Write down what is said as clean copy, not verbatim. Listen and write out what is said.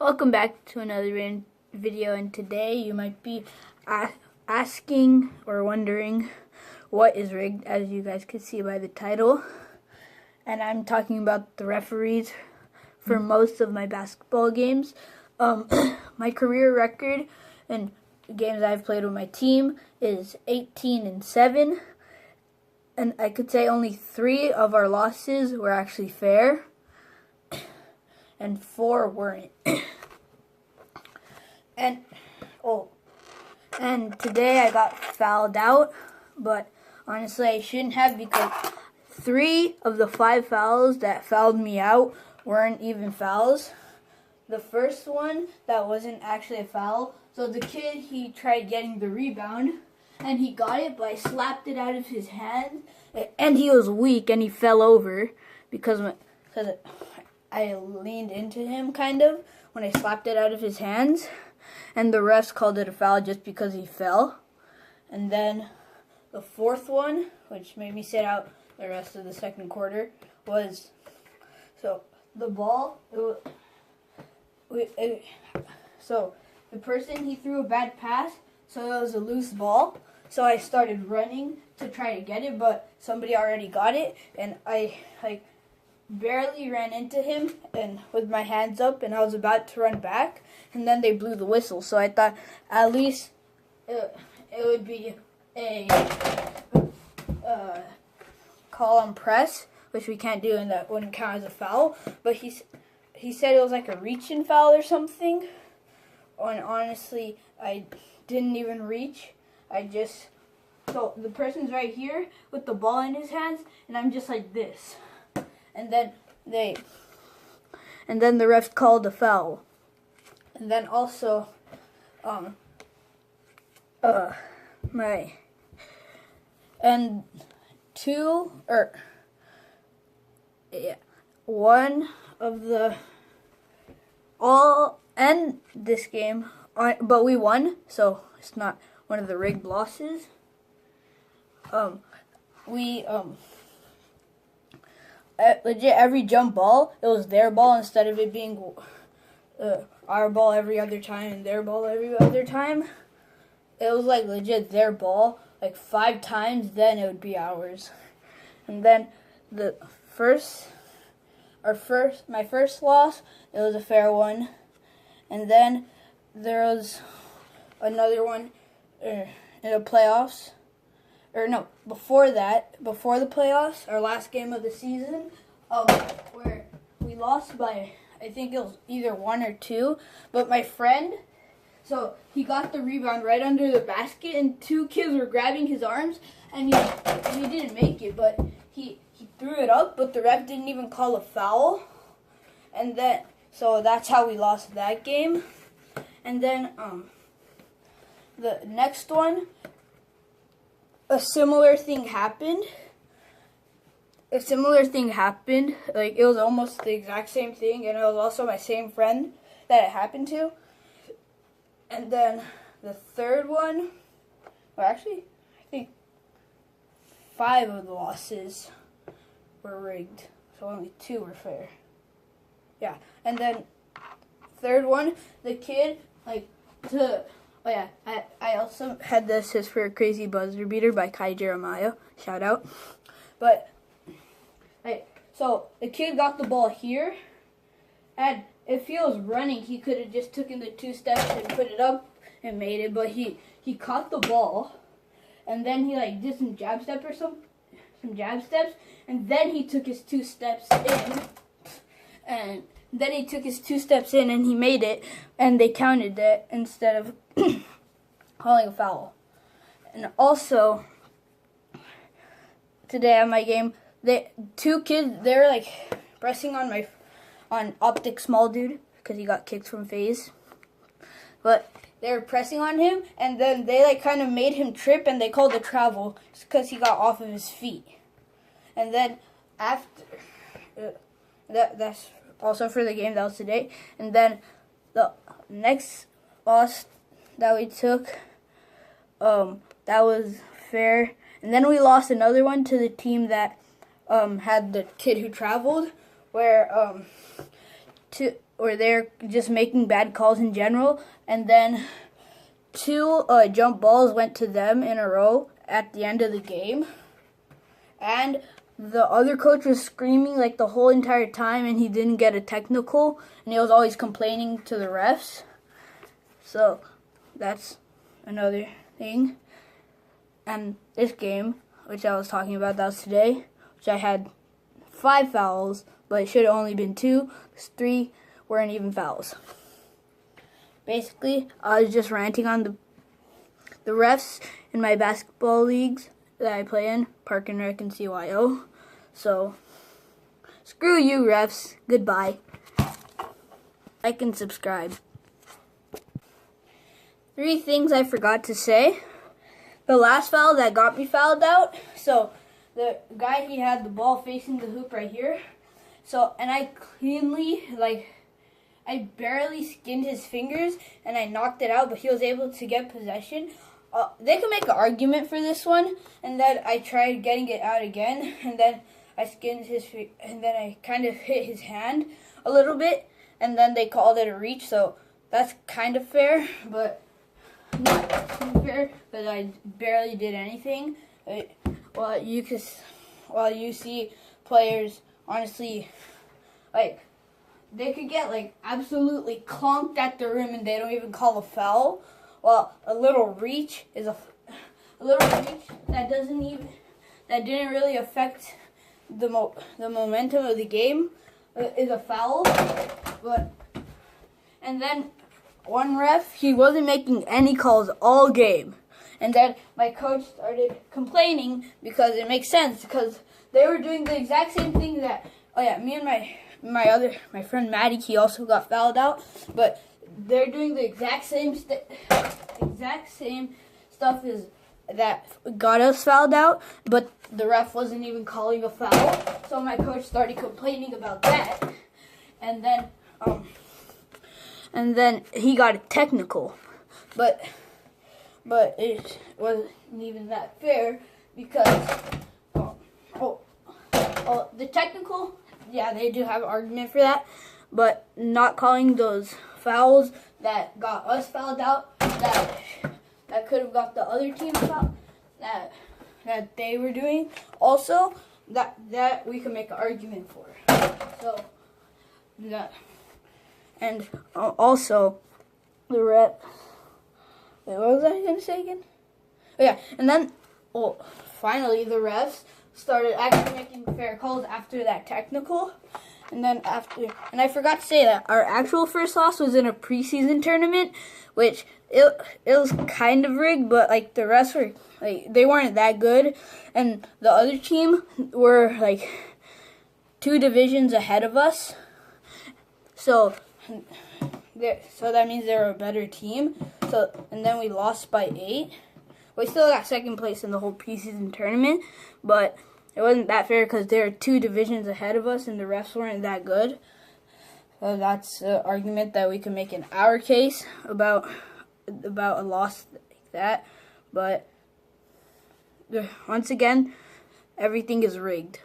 Welcome back to another video, and today you might be asking or wondering what is rigged, as you guys can see by the title. And I'm talking about the referees for most of my basketball games. My career record in games I've played with my team is 18-7, and I could say only 3 of our losses were actually fair and 4 weren't. And today I got fouled out, but honestly I shouldn't have, because 3 of the 5 fouls that fouled me out weren't even fouls. The first one, that wasn't actually a foul. So the kid, he tried getting the rebound and he got it, but I slapped it out of his hand, and he was weak and he fell over because I leaned into him kind of when I slapped it out of his hands, and the refs called it a foul just because he fell. And then the fourth one, which made me sit out the rest of the second quarter, was, so the ball, so the person, he threw a bad pass, so it was a loose ball. So I started running to try to get it, but somebody already got it, and I barely ran into him and with my hands up, and I was about to run back, and then they blew the whistle. So I thought at least it would be a call on press, which we can't do, and that wouldn't count as a foul. But he said it was like a reach-in foul or something, and honestly I didn't even reach. So the person's right here with the ball in his hands, and I'm just like this. And then the refs called a foul. And then also, one of the end this game, but we won, so it's not one of the rigged losses. Legit, every jump ball, it was their ball instead of it being our ball every other time and their ball every other time. It was like legit their ball like 5 times, then it would be ours. And then my first loss, it was a fair one. And then there was another one in the playoffs. Or no, before the playoffs, our last game of the season, where we lost by, I think it was either 1 or 2, but my friend, so he got the rebound right under the basket, and 2 kids were grabbing his arms, and he didn't make it, but he threw it up, but the ref didn't even call a foul, and then, so that's how we lost that game. And then, the next one, a similar thing happened. Like, it was almost the exact same thing, and it was also my same friend that it happened to. And then the third one, well, actually, I think 5 of the losses were rigged, so only 2 were fair. Yeah, and then third one, the kid, I also had the assist for a crazy buzzer beater by Kai Jeremiah. Shout out. But, so the kid got the ball here, and if he was running, he could have just taken the 2 steps and put it up and made it. But he caught the ball, and then he did some jab steps, and then he took his 2 steps in, and and he made it, and they counted it instead of calling a foul. And also, today at my game, 2 kids, they were pressing on Optic Small Dude, because he got kicked from FaZe. But they were pressing on him, and then they kind of made him trip, and they called a travel just because he got off of his feet. And then after that's also for the game that was today. And then the next loss that we took, that was fair. And then we lost another one to the team that had the kid who traveled, where or they're just making bad calls in general. And then 2 jump balls went to them in a row at the end of the game. And the other coach was screaming like the whole entire time, and he didn't get a technical, and he was always complaining to the refs. So that's another thing. And this game, which I was talking about, that was today, which I had 5 fouls, but it should have only been 2, because 3 weren't even fouls. Basically, I was just ranting on the refs in my basketball leagues that I play in, Park and Rec and CYO. So, screw you, refs. Goodbye. Like and subscribe. 3 things I forgot to say. The last foul that got me fouled out. So, the guy, he had the ball facing the hoop right here. So, and I cleanly, I barely skinned his fingers, and I knocked it out, but he was able to get possession. They could make an argument for this one, and then I tried getting it out again, and then I skinned his feet, and then I kind of hit his hand a little bit, and then they called it a reach, so that's kind of fair, but not too fair, because I barely did anything. While you see players, honestly, they could get absolutely clonked at the rim and they don't even call a foul. Well, a little reach is a little reach that didn't really affect the momentum of the game is a foul. And then one ref, he wasn't making any calls all game. And then my coach started complaining, because it makes sense, because they were doing the exact same thing that, me and my friend Maddie, he also got fouled out, but they're doing the exact same stuff as that got us fouled out, but the ref wasn't even calling a foul. So my coach started complaining about that, and then he got a technical, but it wasn't even that fair, because the technical, yeah, they do have an argument for that, but not calling those fouls that got us fouled out, that could have got the other team fouled, that they were doing, also, that we can make an argument for. So, that, and also, the ref, wait, what was I going to say again? Oh, yeah, and then, finally, the refs started actually making fair calls after that technical. And then and I forgot to say that our actual first loss was in a preseason tournament, which it was kind of rigged, but the refs were they weren't that good, and the other team were 2 divisions ahead of us. So that means they were a better team. And then we lost by 8. We still got second place in the whole preseason tournament, but it wasn't that fair because there are 2 divisions ahead of us and the refs weren't that good. So that's an argument that we can make in our case about a loss like that. But once again, everything is rigged.